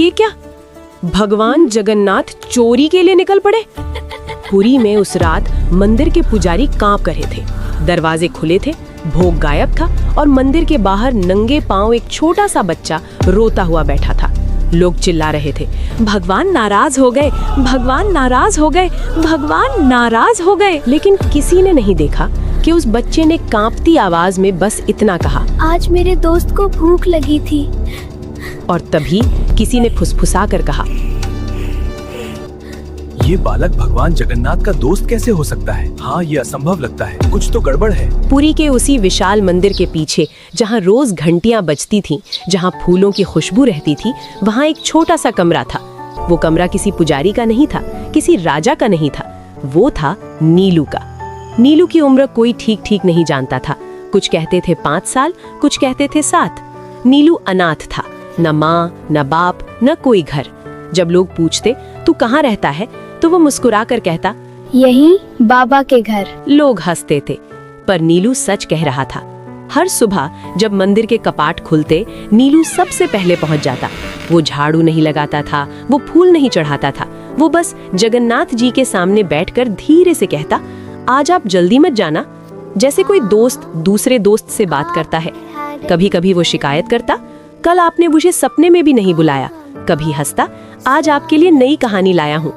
ये क्या? भगवान जगन्नाथ चोरी के लिए निकल पड़े। पुरी में उस रात मंदिर के पुजारी कांप रहे थे। दरवाजे खुले थे, भोग गायब था और मंदिर के बाहर नंगे पांव एक छोटा सा बच्चा रोता हुआ बैठा था। लोग चिल्ला रहे थे, भगवान नाराज हो गए, भगवान नाराज हो गए, भगवान नाराज हो गए। लेकिन किसी ने नहीं देखा कि उस बच्चे ने कांपती आवाज में बस इतना कहा, आज मेरे दोस्त को भूख लगी थी। और तभी किसी ने फुसफुसा कर कहा, ये बालक भगवान जगन्नाथ का दोस्त कैसे हो सकता है? हाँ, ये असंभव लगता है, कुछ तो गड़बड़ है। पुरी के उसी विशाल मंदिर के पीछे जहाँ रोज घंटियां बजती थीं, जहाँ फूलों की खुशबू रहती थी, वहाँ एक छोटा सा कमरा था। वो कमरा किसी पुजारी का नहीं था, किसी राजा का नहीं था, वो था नीलू का। नीलू की उम्र कोई ठीक नहीं जानता था। कुछ कहते थे 5 साल, कुछ कहते थे 7। नीलू अनाथ था, न माँ न बाप न कोई घर। जब लोग पूछते तू कहाँ रहता है, तो वो मुस्कुरा कर कहता, यही बाबा के घर। लोग हंसते थे, पर नीलू सच कह रहा था। हर सुबह जब मंदिर के कपाट खुलते, नीलू सबसे पहले पहुंच जाता। वो झाड़ू नहीं लगाता था, वो फूल नहीं चढ़ाता था, वो बस जगन्नाथ जी के सामने बैठकर धीरे से कहता, आज आप जल्दी मत जाना। जैसे कोई दोस्त दूसरे दोस्त से बात करता है। कभी कभी वो शिकायत करता, कल आपने मुझे सपने में भी नहीं बुलाया। कभी हंसता, आज आपके लिए नई कहानी लाया हूँ।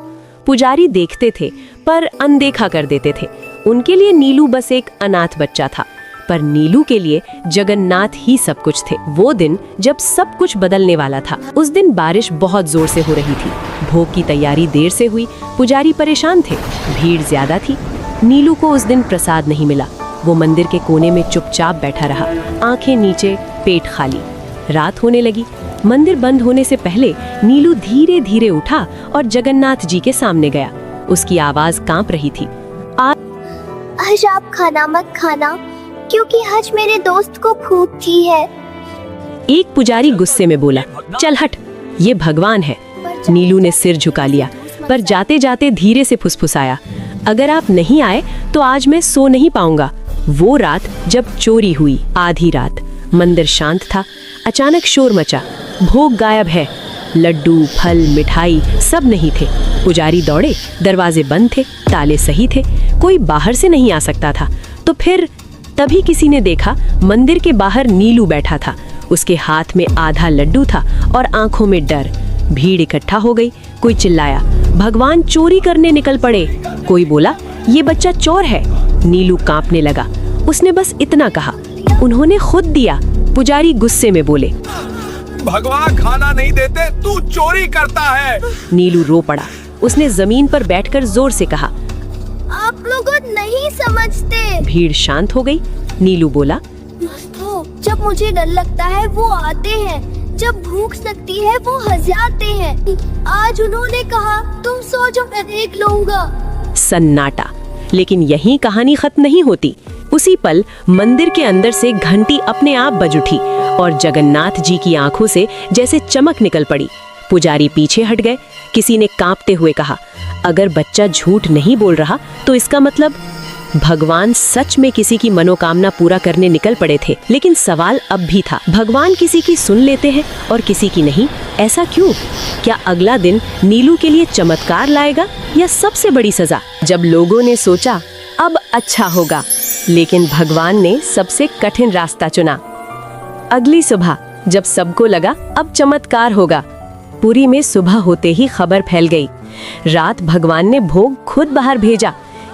पुजारी देखते थे पर अनदेखा कर देते थे। उनके लिए नीलू बस एक अनाथ बच्चा था, पर नीलू के लिए जगन्नाथ ही सब कुछ थे। वो दिन जब सब कुछ बदलने वाला था। उस दिन बारिश बहुत जोर से हो रही थी। भोग की तैयारी देर से हुई, पुजारी परेशान थे, भीड़ ज्यादा थी। नीलू को उस दिन प्रसाद नहीं मिला। वो मंदिर के कोने में चुपचाप बैठा रहा, आंखें नीचे, पेट खाली। रात होने लगी। मंदिर बंद होने से पहले नीलू धीरे धीरे उठा और जगन्नाथ जी के सामने गया। उसकी आवाज कांप रही थी, आज आप खाना मत खाना, क्योंकि आज मेरे दोस्त को भूख थी है। एक पुजारी गुस्से में बोला, चल हट, ये भगवान है। नीलू ने सिर झुका लिया, पर जाते जाते धीरे से फुसफुसाया, अगर आप नहीं आए तो आज मैं सो नहीं पाऊंगा। वो रात जब चोरी हुई, आधी रात, मंदिर शांत था। अचानक शोर मचा, भोग गायब है। लड्डू, फल, मिठाई सब नहीं थे। पुजारी दौड़े, दरवाजे बंद थे, ताले सही थे, कोई बाहर से नहीं आ सकता था। तो फिर तभी किसी ने देखा, मंदिर के बाहर नीलू बैठा था। उसके हाथ में आधा लड्डू था और आंखों में डर। भीड़ इकट्ठा हो गई। कोई चिल्लाया, भगवान चोरी करने निकल पड़े। कोई बोला, ये बच्चा चोर है। नीलू कांपने लगा। उसने बस इतना कहा, उन्होंने खुद दिया। पुजारी गुस्से में बोले, भगवान खाना नहीं देते, तू चोरी करता है। नीलू रो पड़ा। उसने जमीन पर बैठकर जोर से कहा, आप लोग नहीं समझते। भीड़ शांत हो गई। नीलू बोला, दोस्तों, जब मुझे डर लगता है वो आते हैं, जब भूख लगती है वो हंसाते हैं। आज उन्होंने कहा तुम सो जाओ, मैं देख लूंगा। सन्नाटा। लेकिन यहीं कहानी खत्म नहीं होती। उसी पल मंदिर के अंदर से घंटी अपने आप बज उठी और जगन्नाथ जी की आंखों से जैसे चमक निकल पड़ी। पुजारी पीछे हट गए। किसी ने कांपते हुए कहा, अगर बच्चा झूठ नहीं बोल रहा तो इसका मतलब भगवान सच में किसी की मनोकामना पूरा करने निकल पड़े थे। लेकिन सवाल अब भी था, भगवान किसी की सुन लेते हैं और किसी की नहीं। ऐसा क्यों? क्या अगला दिन नीलू के लिए चमत्कार लाएगा या सबसे बड़ी सजा? जब लोगों ने सोचा अब अच्छा होगा, लेकिन भगवान ने सबसे कठिन रास्ता चुना। अगली सुबह जब सबको लगा अब चमत्कार होगा, पुरी में सुबह होते ही खबर फैल गई। रात भगवान ने भोग खुद बाहर भेजा।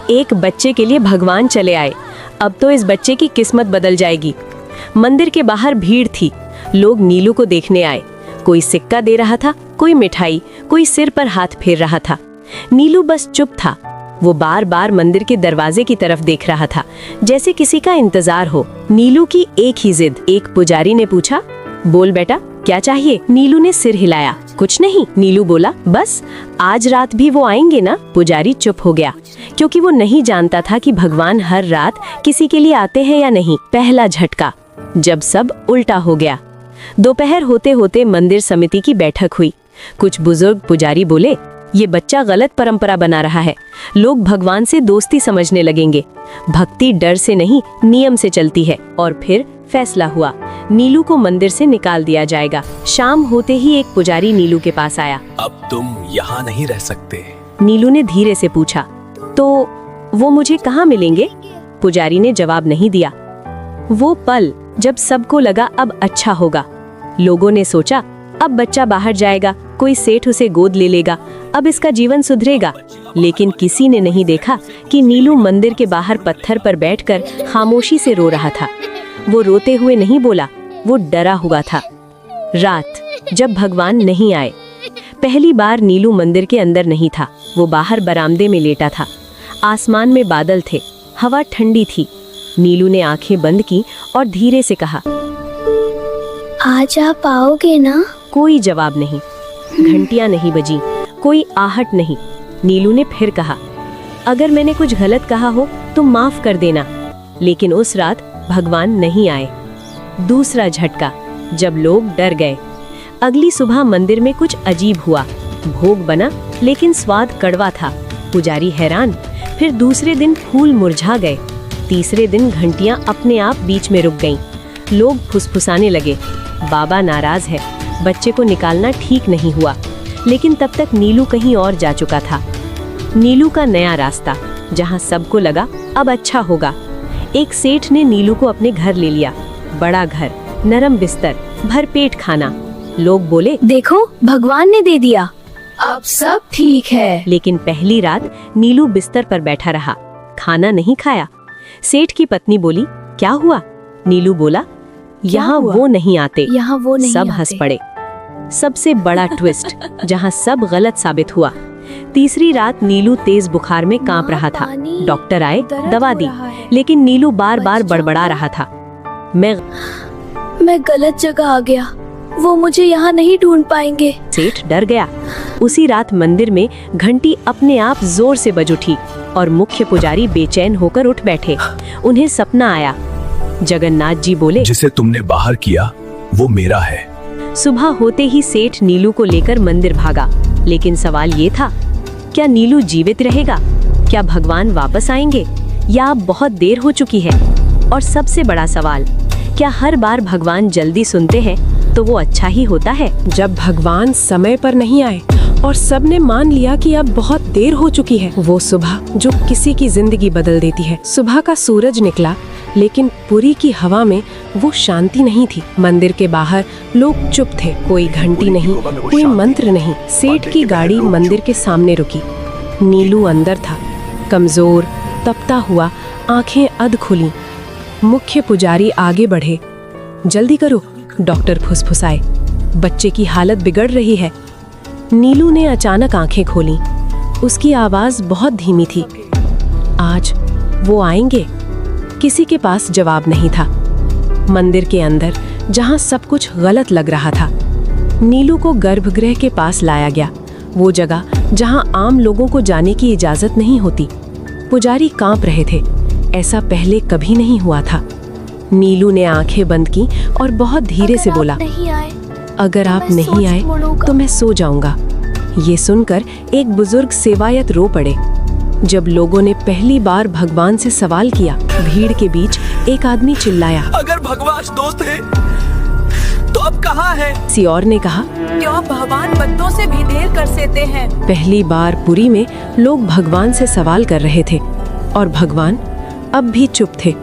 एक बच्चे के लिए भगवान चले आए। अब तो इस बच्चे की किस्मत बदल जाएगी। मंदिर के बाहर भीड़ थी। लोग नीलू को देखने आए। कोई सिक्का दे रहा था, कोई मिठाई, कोई सिर पर हाथ फेर रहा था। नीलू बस चुप था। वो बार बार मंदिर के दरवाजे की तरफ देख रहा था, जैसे किसी का इंतजार हो। नीलू की एक ही जिद। एक पुजारी ने पूछा, बोल बेटा, क्या चाहिए? नीलू ने सिर हिलाया, कुछ नहीं। नीलू बोला, बस आज रात भी वो आएंगे ना? पुजारी चुप हो गया, क्योंकि वो नहीं जानता था कि भगवान हर रात किसी के लिए आते हैं या नहीं। पहला झटका, जब सब उल्टा हो गया। दोपहर होते होते मंदिर समिति की बैठक हुई। कुछ बुजुर्ग पुजारी बोले, ये बच्चा गलत परंपरा बना रहा है। लोग भगवान से दोस्ती समझने लगेंगे। भक्ति डर से नहीं, नियम से चलती है। और फिर फैसला हुआ, नीलू को मंदिर से निकाल दिया जाएगा। शाम होते ही एक पुजारी नीलू के पास आया। अब तुम यहाँ नहीं रह सकते। नीलू ने धीरे से पूछा, तो वो मुझे कहाँ मिलेंगे? पुजारी ने जवाब नहीं दिया। वो पल जब सबको लगा अब अच्छा होगा। लोगों ने सोचा अब बच्चा बाहर जाएगा, कोई सेठ उसे गोद ले लेगा, अब इसका जीवन सुधरेगा। लेकिन किसी ने नहीं देखा कि नीलू मंदिर के बाहर पत्थर पर बैठकर खामोशी से रो रहा था। वो रोते हुए नहीं बोला, वो डरा हुआ था। रात जब भगवान नहीं आए। पहली बार नीलू मंदिर के अंदर नहीं था, वो बाहर बरामदे में लेटा था। आसमान में बादल थे, हवा ठंडी थी। नीलू ने आंखें बंद की और धीरे से कहा, आज आप आओगे ना? कोई जवाब नहीं। घंटियां नहीं बजी, कोई आहट नहीं। नीलू ने फिर कहा, अगर मैंने कुछ गलत कहा हो तो माफ कर देना। लेकिन उस रात भगवान नहीं आए। दूसरा झटका, जब लोग डर गए। अगली सुबह मंदिर में कुछ अजीब हुआ। भोग बना लेकिन स्वाद कड़वा था। पुजारी हैरान। फिर दूसरे दिन फूल मुरझा गए। तीसरे दिन घंटियां अपने आप बीच में रुक गईं। लोग फुसफुसाने लगे, बाबा नाराज है, बच्चे को निकालना ठीक नहीं हुआ। लेकिन तब तक नीलू कहीं और जा चुका था। नीलू का नया रास्ता, जहां सबको लगा अब अच्छा होगा। एक सेठ ने नीलू को अपने घर ले लिया। बड़ा घर, नरम बिस्तर, भरपेट खाना। लोग बोले, देखो भगवान ने दे दिया, अब सब ठीक है। लेकिन पहली रात नीलू बिस्तर पर बैठा रहा, खाना नहीं खाया। सेठ की पत्नी बोली, क्या हुआ? नीलू बोला, यहाँ वो नहीं आते। यहाँ वो नहीं सब हंस पड़े। सबसे बड़ा ट्विस्ट, जहाँ सब गलत साबित हुआ। तीसरी रात नीलू तेज बुखार में कांप रहा था। डॉक्टर आए, दवा दी, लेकिन नीलू बार बार बड़बड़ा रहा था, मैं गलत जगह आ गया, वो मुझे यहाँ नहीं ढूंढ पाएंगे। सेठ डर गया। उसी रात मंदिर में घंटी अपने आप जोर से बज उठी और मुख्य पुजारी बेचैन होकर उठ बैठे। उन्हें सपना आया। जगन्नाथ जी बोले, जिसे तुमने बाहर किया वो मेरा है। सुबह होते ही सेठ नीलू को लेकर मंदिर भागा। लेकिन सवाल ये था, क्या नीलू जीवित रहेगा? क्या भगवान वापस आएंगे? या अब बहुत देर हो चुकी है? और सबसे बड़ा सवाल, क्या हर बार भगवान जल्दी सुनते हैं तो वो अच्छा ही होता है? जब भगवान समय पर नहीं आए और सबने मान लिया कि अब बहुत देर हो चुकी है, वो सुबह जो किसी की जिंदगी बदल देती है। सुबह का सूरज निकला, लेकिन पुरी की हवा में वो शांति नहीं थी। मंदिर के बाहर लोग चुप थे, कोई घंटी नहीं, कोई मंत्र नहीं। सेठ की गाड़ी मंदिर के सामने रुकी। नीलू अंदर था, कमजोर, तपता हुआ, आंखें अध खुली। मुख्य पुजारी आगे बढ़े। जल्दी करो, डॉक्टर फुसफुसाए, बच्चे की हालत बिगड़ रही है। नीलू ने अचानक आंखें खोली। उसकी आवाज बहुत धीमी थी, आज वो आएंगे? किसी के पास जवाब नहीं था। मंदिर के अंदर, जहां सब कुछ गलत लग रहा था, नीलू को गर्भगृह के पास लाया गया, वो जगह जहां आम लोगों को जाने की इजाजत नहीं होती। पुजारी कांप रहे थे, ऐसा पहले कभी नहीं हुआ था। नीलू ने आंखें बंद की और बहुत धीरे से बोला, अगर आप नहीं आए तो मैं सो जाऊंगा। ये सुनकर एक बुजुर्ग सेवायत रो पड़े। जब लोगों ने पहली बार भगवान से सवाल किया, भीड़ के बीच एक आदमी चिल्लाया, अगर भगवान दोस्त है तो अब कहाँ है? किसी और ने कहा, क्यों भगवान बंदों से भी देर कर देते हैं? पहली बार पुरी में लोग भगवान से सवाल कर रहे थे और भगवान अब भी चुप थे।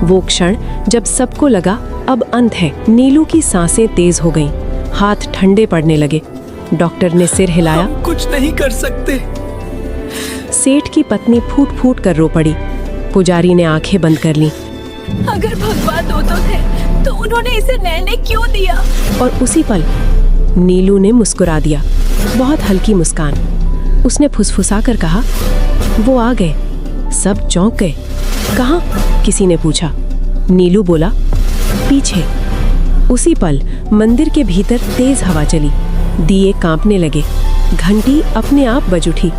वो क्षण जब सबको लगा अब अंत है। नीलू की सांसें तेज हो गईं, हाथ ठंडे पड़ने लगे। डॉक्टर ने सिर हिलाया, हम कुछ नहीं कर सकते। सेठ की पत्नी फूट फूट कर रो पड़ी। पुजारी ने आंखें बंद कर लीं। अगर भगवान दो तो थे तो उन्होंने इसे नैने क्यों दिया? और उसी पल नीलू ने मुस्कुरा दिया, बहुत हल्की मुस्कान। उसने फुसफुसा कर कहा, वो आ गए। सब चौंक गए। कहाँ? किसी ने पूछा। नीलू बोला, पीछे। उसी पल मंदिर के भीतर तेज हवा चली, दिए कांपने लगे, घंटी अपने आप बज उठी।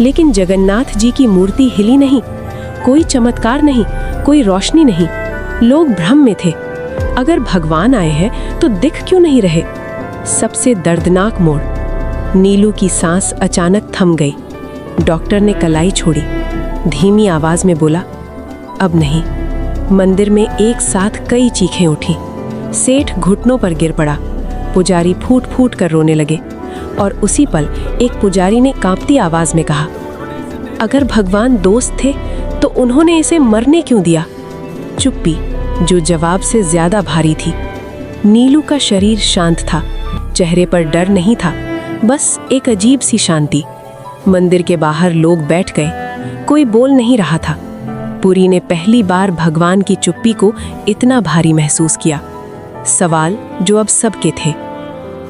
लेकिन जगन्नाथ जी की मूर्ति हिली नहीं, कोई चमत्कार नहीं, कोई रोशनी नहीं। लोग भ्रम में थे, अगर भगवान आए हैं तो दिख क्यों नहीं रहे? सबसे दर्दनाक मोड़, नीलू की सांस अचानक थम गई। डॉक्टर ने कलाई छोड़ी, धीमी आवाज में बोला, अब नहीं। मंदिर में एक साथ कई चीखें उठी। सेठ घुटनों पर गिर पड़ा। पुजारी फूट फूट कर रोने लगे और उसी पल एक पुजारी ने कांपती आवाज में कहा, अगर भगवान दोस्त थे तो उन्होंने इसे मरने क्यों दिया? चुप्पी जो जवाब से ज्यादा भारी थी। नीलू का शरीर शांत था, चेहरे पर डर नहीं था, बस एक अजीब सी शांति। मंदिर के बाहर लोग बैठ गए, कोई बोल नहीं रहा था। पुरी ने पहली बार भगवान की चुप्पी को इतना भारी महसूस किया। सवाल जो अब सबके थे,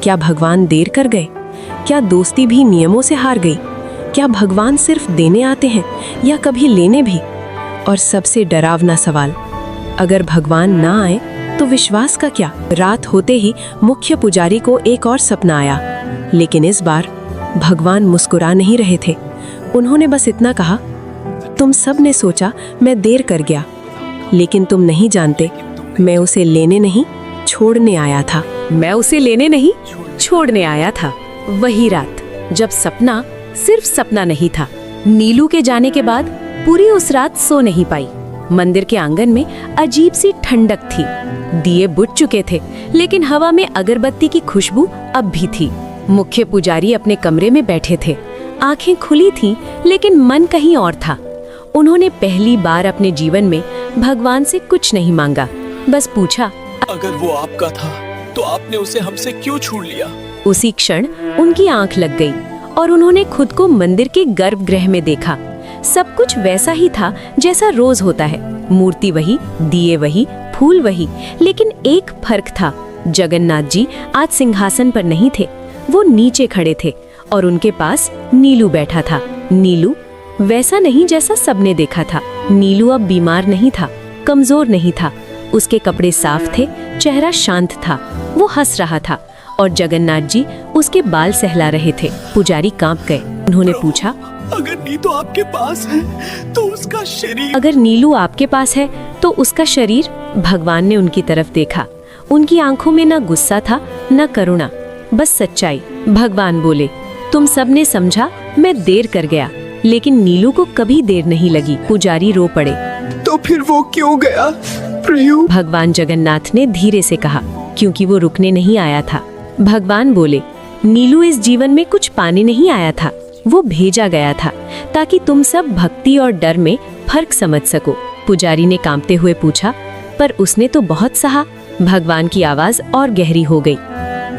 क्या भगवान देर कर गए? क्या दोस्ती भी नियमों से हार गई? क्या भगवान सिर्फ देने आते हैं या कभी लेने भी? और सबसे डरावना सवाल, अगर भगवान ना आए तो विश्वास का क्या? रात होते ही मुख्य पुजारी को एक और सपना आया, लेकिन इस बार भगवान मुस्कुरा नहीं रहे थे। उन्होंने बस इतना कहा, तुम सब ने सोचा मैं देर कर गया, लेकिन तुम नहीं जानते मैं उसे लेने नहीं छोड़ने आया था। मैं उसे लेने नहीं छोड़ने आया था। वही रात जब सपना सिर्फ सपना नहीं था। नीलू के जाने के बाद पूरी उस रात सो नहीं पाई। मंदिर के आंगन में अजीब सी ठंडक थी। दिए बुझ चुके थे, लेकिन हवा में अगरबत्ती की खुशबू अब भी थी। मुख्य पुजारी अपने कमरे में बैठे थे, आंखें खुली थीं, लेकिन मन कहीं और था। उन्होंने पहली बार अपने जीवन में भगवान से कुछ नहीं मांगा, बस पूछा, अगर वो आपका था तो आपने उसे हमसे क्यों छीन लिया? उसी क्षण उनकी आंख लग गई और उन्होंने खुद को मंदिर के गर्भगृह में देखा। सब कुछ वैसा ही था जैसा रोज होता है। मूर्ति वही, दिए वही, फूल वही, लेकिन एक फर्क था। जगन्नाथ जी आज सिंहासन पर नहीं थे, वो नीचे खड़े थे और उनके पास नीलू बैठा था। नीलू वैसा नहीं जैसा सबने देखा था। नीलू अब बीमार नहीं था, कमजोर नहीं था। उसके कपड़े साफ थे, चेहरा शांत था, वो हंस रहा था और जगन्नाथ जी उसके बाल सहला रहे थे। पुजारी कांप गए। उन्होंने पूछा, अगर नीलू आपके पास है तो उसका शरीर? अगर नीलू आपके पास है तो उसका शरीर? भगवान ने उनकी तरफ देखा। उनकी आंखों में न गुस्सा था न करुणा, बस सच्चाई। भगवान बोले, तुम सबने समझा मैं देर कर गया, लेकिन नीलू को कभी देर नहीं लगी। पुजारी रो पड़े। तो फिर वो क्यों गया प्रभु? भगवान जगन्नाथ ने धीरे से कहा, क्योंकि वो रुकने नहीं आया था। भगवान बोले, नीलू इस जीवन में कुछ पाने नहीं आया था, वो भेजा गया था ताकि तुम सब भक्ति और डर में फर्क समझ सको। पुजारी ने कांपते हुए पूछा, पर उसने तो बहुत सहा। भगवान की आवाज और गहरी हो गई,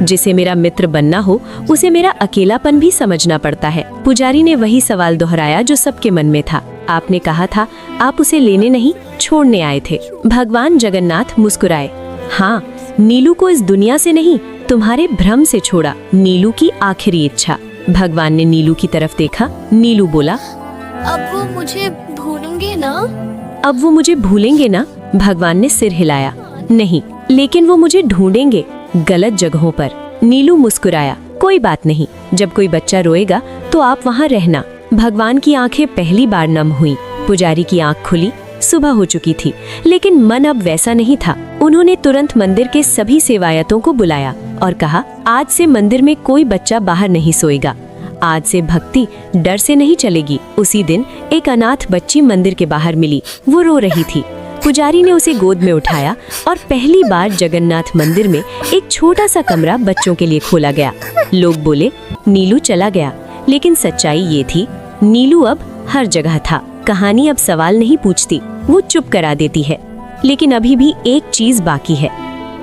जिसे मेरा मित्र बनना हो उसे मेरा अकेलापन भी समझना पड़ता है। पुजारी ने वही सवाल दोहराया जो सबके मन में था। आपने कहा था आप उसे लेने नहीं छोड़ने आए थे। भगवान जगन्नाथ मुस्कुराए। हाँ, नीलू को इस दुनिया से नहीं, तुम्हारे भ्रम से छोड़ा। नीलू की आखिरी इच्छा। भगवान ने नीलू की तरफ देखा। नीलू बोला, अब वो मुझे भूलेंगे ना? अब वो मुझे भूलेंगे ना? भगवान ने सिर हिलाया। नहीं, लेकिन वो मुझे ढूंढेंगे गलत जगहों पर। नीलू मुस्कुराया। कोई बात नहीं, जब कोई बच्चा रोएगा तो आप वहाँ रहना। भगवान की आंखें पहली बार नम हुई। पुजारी की आंख खुली। सुबह हो चुकी थी, लेकिन मन अब वैसा नहीं था। उन्होंने तुरंत मंदिर के सभी सेवायतों को बुलाया और कहा, आज से मंदिर में कोई बच्चा बाहर नहीं सोएगा। आज से भक्ति डर से नहीं चलेगी। उसी दिन एक अनाथ बच्ची मंदिर के बाहर मिली। वो रो रही थी। पुजारी ने उसे गोद में उठाया और पहली बार जगन्नाथ मंदिर में एक छोटा सा कमरा बच्चों के लिए खोला गया। लोग बोले, नीलू चला गया, लेकिन सच्चाई ये थी, नीलू अब हर जगह था। कहानी अब सवाल नहीं पूछती, वो चुप करा देती है। लेकिन अभी भी एक चीज बाकी है।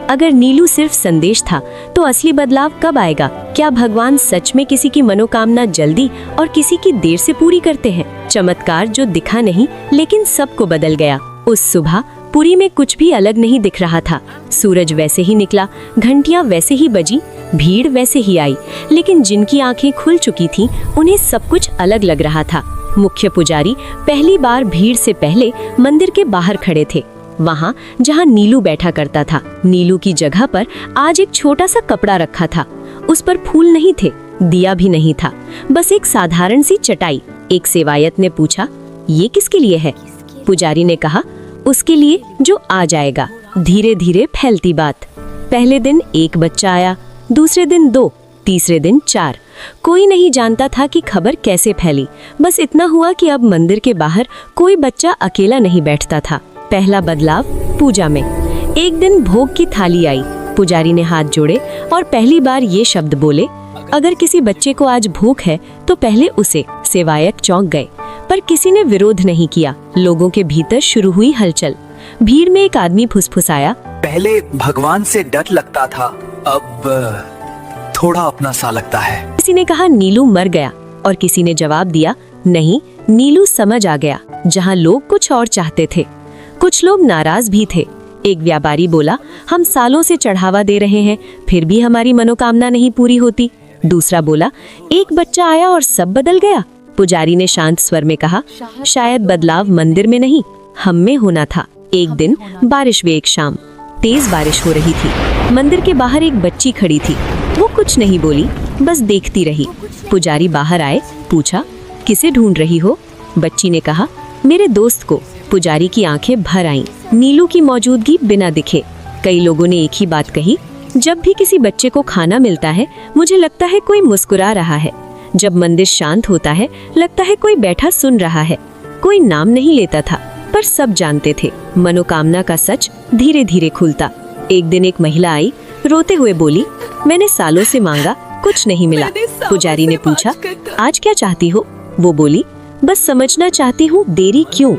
अगर नीलू सिर्फ संदेश था, तो असली बदलाव कब आएगा? क्या भगवान सच में किसी की मनोकामना जल्दी और किसी की देर से पूरी करते हैं? चमत्कार जो दिखा नहीं, लेकिन सबको बदल गया। उस सुबह पुरी में कुछ भी अलग नहीं दिख रहा था। सूरज वैसे ही निकला, घंटियां वैसे ही बजी, भीड़ वैसे ही आई, लेकिन जिनकी आंखें खुल चुकी थीं, उन्हें सब कुछ अलग लग रहा था। मुख्य पुजारी पहली बार भीड़ से पहले मंदिर के बाहर खड़े थे, वहां जहां नीलू बैठा करता था। नीलू की जगह पर आज एक छोटा सा कपड़ा रखा था। उस पर फूल नहीं थे, दिया भी नहीं था, बस एक साधारण सी चटाई। एक सेवायत ने पूछा, ये किसके लिए है? पुजारी ने कहा, उसके लिए जो आ जाएगा। धीरे धीरे फैलती बात। पहले दिन एक बच्चा आया, दूसरे दिन 2, तीसरे दिन 4। कोई नहीं जानता था कि खबर कैसे फैली। बस इतना हुआ कि अब मंदिर के बाहर कोई बच्चा अकेला नहीं बैठता था। पहला बदलाव पूजा में। एक दिन भोग की थाली आई। पुजारी ने हाथ जोड़े और पहली बार ये शब्द बोले, अगर किसी बच्चे को आज भूख है तो पहले उसे। सेवायत चौंक गए, पर किसी ने विरोध नहीं किया। लोगों के भीतर शुरू हुई हलचल। भीड़ में एक आदमी फुसफुसाया, पहले भगवान से डर लगता था, अब थोड़ा अपना सा लगता है। किसी ने कहा नीलू मर गया और किसी ने जवाब दिया, नहीं, नीलू समझ आ गया। जहां लोग कुछ और चाहते थे। कुछ लोग नाराज भी थे। एक व्यापारी बोला, हम सालों से चढ़ावा दे रहे हैं, फिर भी हमारी मनोकामना नहीं पूरी होती। दूसरा बोला, एक बच्चा आया और सब बदल गया। पुजारी ने शांत स्वर में कहा, शायद बदलाव मंदिर में नहीं, हम में होना था। एक दिन बारिश वे एक शाम तेज बारिश हो रही थी। मंदिर के बाहर एक बच्ची खड़ी थी। वो कुछ नहीं बोली, बस देखती रही। पुजारी बाहर आए, पूछा, किसे ढूंढ रही हो? बच्ची ने कहा, मेरे दोस्त को। पुजारी की आंखें भर आईं। नीलू की मौजूदगी बिना दिखे। कई लोगों ने एक ही बात कही, जब भी किसी बच्चे को खाना मिलता है मुझे लगता है कोई मुस्कुरा रहा है। जब मंदिर शांत होता है लगता है कोई बैठा सुन रहा है। कोई नाम नहीं लेता था, पर सब जानते थे। मनोकामना का सच धीरे धीरे खुलता। एक दिन एक महिला आई, रोते हुए बोली, मैंने सालों से मांगा, कुछ नहीं मिला। पुजारी ने पूछा, आज क्या चाहती हो? वो बोली, बस समझना चाहती हूँ, देरी क्यों?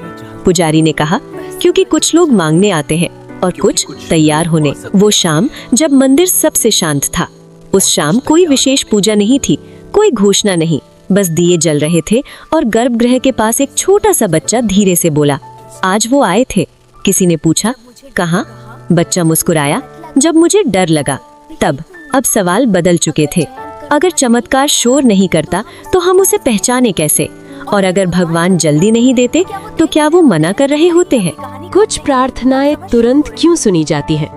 पुजारी ने कहा, क्योंकि कुछ लोग मांगने आते हैं और कुछ तैयार होने। वो शाम जब मंदिर सबसे शांत था। उस शाम कोई विशेष पूजा नहीं थी, कोई घोषणा नहीं, बस दिए जल रहे थे और गर्भगृह के पास एक छोटा सा बच्चा धीरे से बोला, आज वो आए थे। किसी ने पूछा, कहाँ? बच्चा मुस्कुराया, जब मुझे डर लगा तब। अब सवाल बदल चुके थे। अगर चमत्कार शोर नहीं करता तो हम उसे पहचाने कैसे? और अगर भगवान जल्दी नहीं देते तो क्या वो मना कर रहे होते हैं? कुछ प्रार्थनाएं तुरंत क्यों सुनी जाती हैं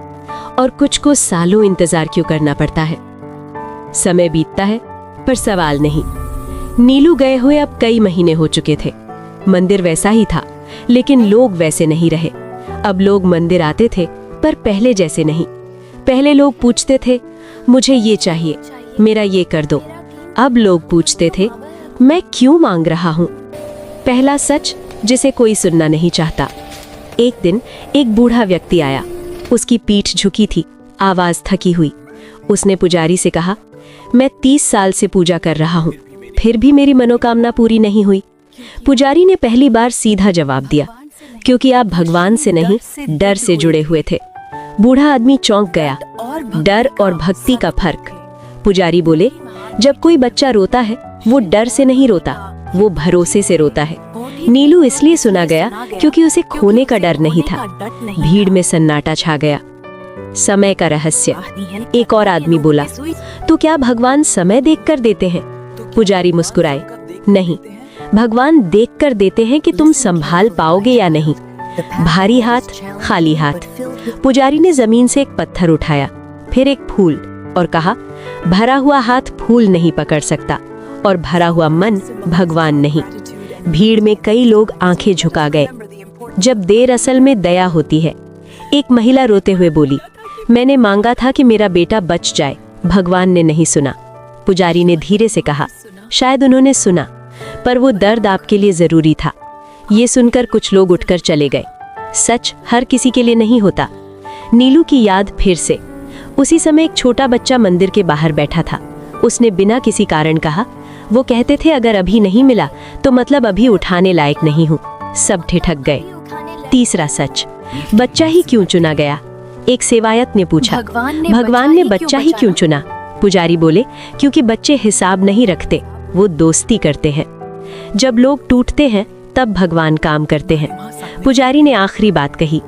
और कुछ को सालों इंतजार क्यों करना पड़ता है? समय बीतता है पर सवाल नहीं। नीलू गए हुए अब कई महीने हो चुके थे। मंदिर वैसा ही था, लेकिन लोग वैसे नहीं रहे। अब लोग मंदिर आते थे पर पहले जैसे नहीं। पहले लोग पूछते थे, मुझे ये चाहिए, मेरा ये कर दो। अब लोग पूछते थे, मैं क्यों मांग रहा हूँ? पहला सच जिसे कोई सुनना नहीं चाहता। एक दिन एक बूढ़ा व्यक्ति आया। उसकी पीठ झुकी थी, आवाज थकी हुई। उसने पुजारी से कहा, मैं 30 साल से पूजा कर रहा हूँ, फिर भी मेरी मनोकामना पूरी नहीं हुई। पुजारी ने पहली बार सीधा जवाब दिया, क्योंकि आप भगवान से नहीं, डर से जुड़े हुए थे। बूढ़ा आदमी चौंक गया। डर और भक्ति का फर्क। पुजारी बोले, जब कोई बच्चा रोता है वो डर से नहीं रोता, वो भरोसे से रोता है। नीलू इसलिए सुना गया क्योंकि उसे खोने का डर नहीं था। भीड़ में सन्नाटा छा गया। समय का रहस्य। एक और आदमी बोला, तो क्या भगवान समय देखकर देते हैं? पुजारी मुस्कुराए, नहीं, भगवान देखकर देते हैं कि तुम संभाल पाओगे या नहीं। भारी हाथ, खाली हाथ। पुजारी ने जमीन से एक पत्थर उठाया, फिर एक फूल, और कहा, भरा हुआ हाथ फूल नहीं पकड़ सकता और भरा हुआ मन भगवान नहीं। भीड़ में कई लोग आंखें झुका गए। जब देर असल में दया होती है। एक महिला रोते हुए बोली, मैंने मांगा था कि मेरा बेटा बच जाए, भगवान ने नहीं सुना। पुजारी ने धीरे से कहा, शायद उन्होंने सुना, पर वो दर्द आपके लिए जरूरी था। ये सुनकर कुछ लोग उठकर चले गए। सच हर किसी के लिए नहीं होता। नीलू की याद फिर से। उसी समय एक छोटा बच्चा मंदिर के बाहर बैठा था। उसने बिना किसी कारण कहा, वो कहते थे अगर अभी नहीं मिला तो मतलब अभी उठाने लायक नहीं हूँ। सब ठिठक गए। तीसरा सच, बच्चा ही क्यों चुना गया? एक सेवायत ने पूछा, भगवान ने बच्चा ही क्यों चुना? पुजारी बोले, क्योंकि बच्चे हिसाब नहीं रखते, वो दोस्ती करते हैं। जब लोग टूटते हैं तब भगवान काम करते हैं। पुजारी ने आखिरी बात कही,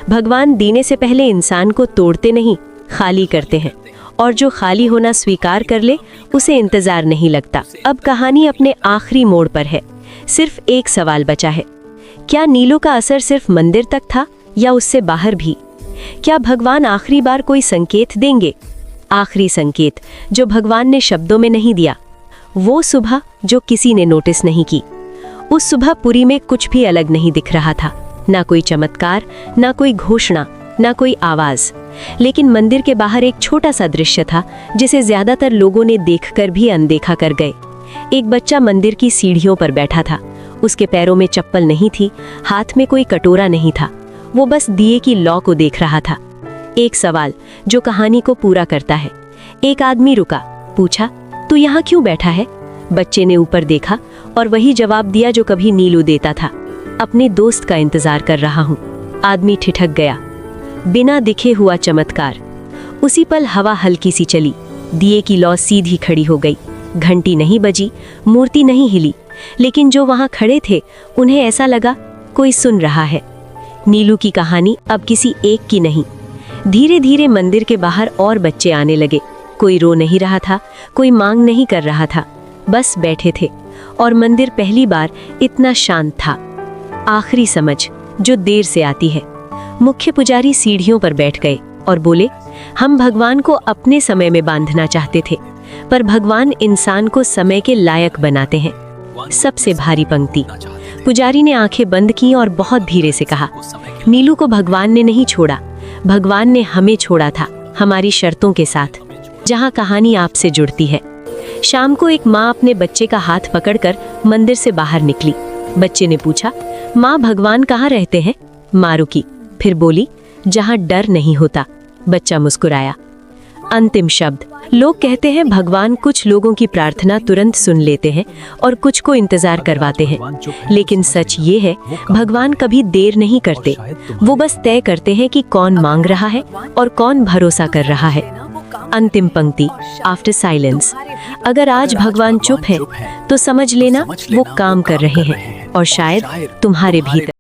भगवान देने से पहले इंसान को तोड़ते नहीं, खाली करते हैं, और जो खाली होना स्वीकार कर ले उसे इंतजार नहीं लगता। अब कहानी अपने आखिरी मोड़ पर है। सिर्फ एक सवाल बचा है, क्या नीलू का असर सिर्फ मंदिर तक था या उससे बाहर भी? क्या भगवान आखिरी बार कोई संकेत देंगे? आखिरी संकेत जो भगवान ने शब्दों में नहीं दिया, वो सुबह जो किसी ने नोटिस नहीं की। उस सुबह पुरी में कुछ भी अलग नहीं दिख रहा था, ना कोई चमत्कार, ना कोई घोषणा, ना कोई आवाज, लेकिन मंदिर के बाहर एक छोटा सा दृश्य था जिसे ज्यादातर लोगों ने देखकर भी अनदेखा कर गए। एक बच्चा मंदिर की सीढ़ियों पर बैठा था। उसके पैरों में चप्पल नहीं थी, हाथ में कोई कटोरा नहीं था। वो बस दिए की लौ को देख रहा था। एक सवाल जो कहानी को पूरा करता है। एक आदमी रुका, पूछा, तू यहाँ क्यों बैठा है? बच्चे ने ऊपर देखा और वही जवाब दिया जो कभी नीलू देता था, अपने दोस्त का इंतजार कर रहा हूँ। आदमी ठिठक गया, बिना दिखे हुआ चमत्कार। उसी पल हवा हल्की सी चली, दिए की लौ सीधी खड़ी हो गई। घंटी नहीं बजी, मूर्ति नहीं हिली, लेकिन जो वहां खड़े थे उन्हें ऐसा लगा कोई सुन रहा है। नीलू की कहानी अब किसी एक की नहीं। धीरे धीरे मंदिर के बाहर और बच्चे आने लगे। कोई रो नहीं रहा था, कोई मांग नहीं कर रहा था, बस बैठे थे। और मंदिर पहली बार इतना शांत था। आखिरी समझ जो देर से आती है। मुख्य पुजारी सीढ़ियों पर बैठ गए और बोले, हम भगवान को अपने समय में बांधना चाहते थे, पर भगवान इंसान को समय के लायक बनाते हैं। सबसे भारी पंक्ति। पुजारी ने आंखें बंद की और बहुत धीरे से कहा, नीलू को भगवान ने नहीं छोड़ा, भगवान ने हमें छोड़ा था, हमारी शर्तों के साथ। जहां कहानी आपसे जुड़ती है। शाम को एक माँ अपने बच्चे का हाथ पकड़कर मंदिर से बाहर निकली। बच्चे ने पूछा, माँ भगवान कहाँ रहते हैं? माँ रुकी, फिर बोली, जहां डर नहीं होता। बच्चा मुस्कुराया। अंतिम शब्द। लोग कहते हैं भगवान कुछ लोगों की प्रार्थना तुरंत सुन लेते हैं और कुछ को इंतजार करवाते हैं, लेकिन सच ये है भगवान कभी देर नहीं करते। वो बस तय करते हैं कि कौन मांग रहा है और कौन भरोसा कर रहा है। अंतिम पंक्ति, आफ्टर साइलेंस। अगर आज भगवान चुप है तो समझ लेना वो काम कर रहे हैं, और शायद तुम्हारे भीतर।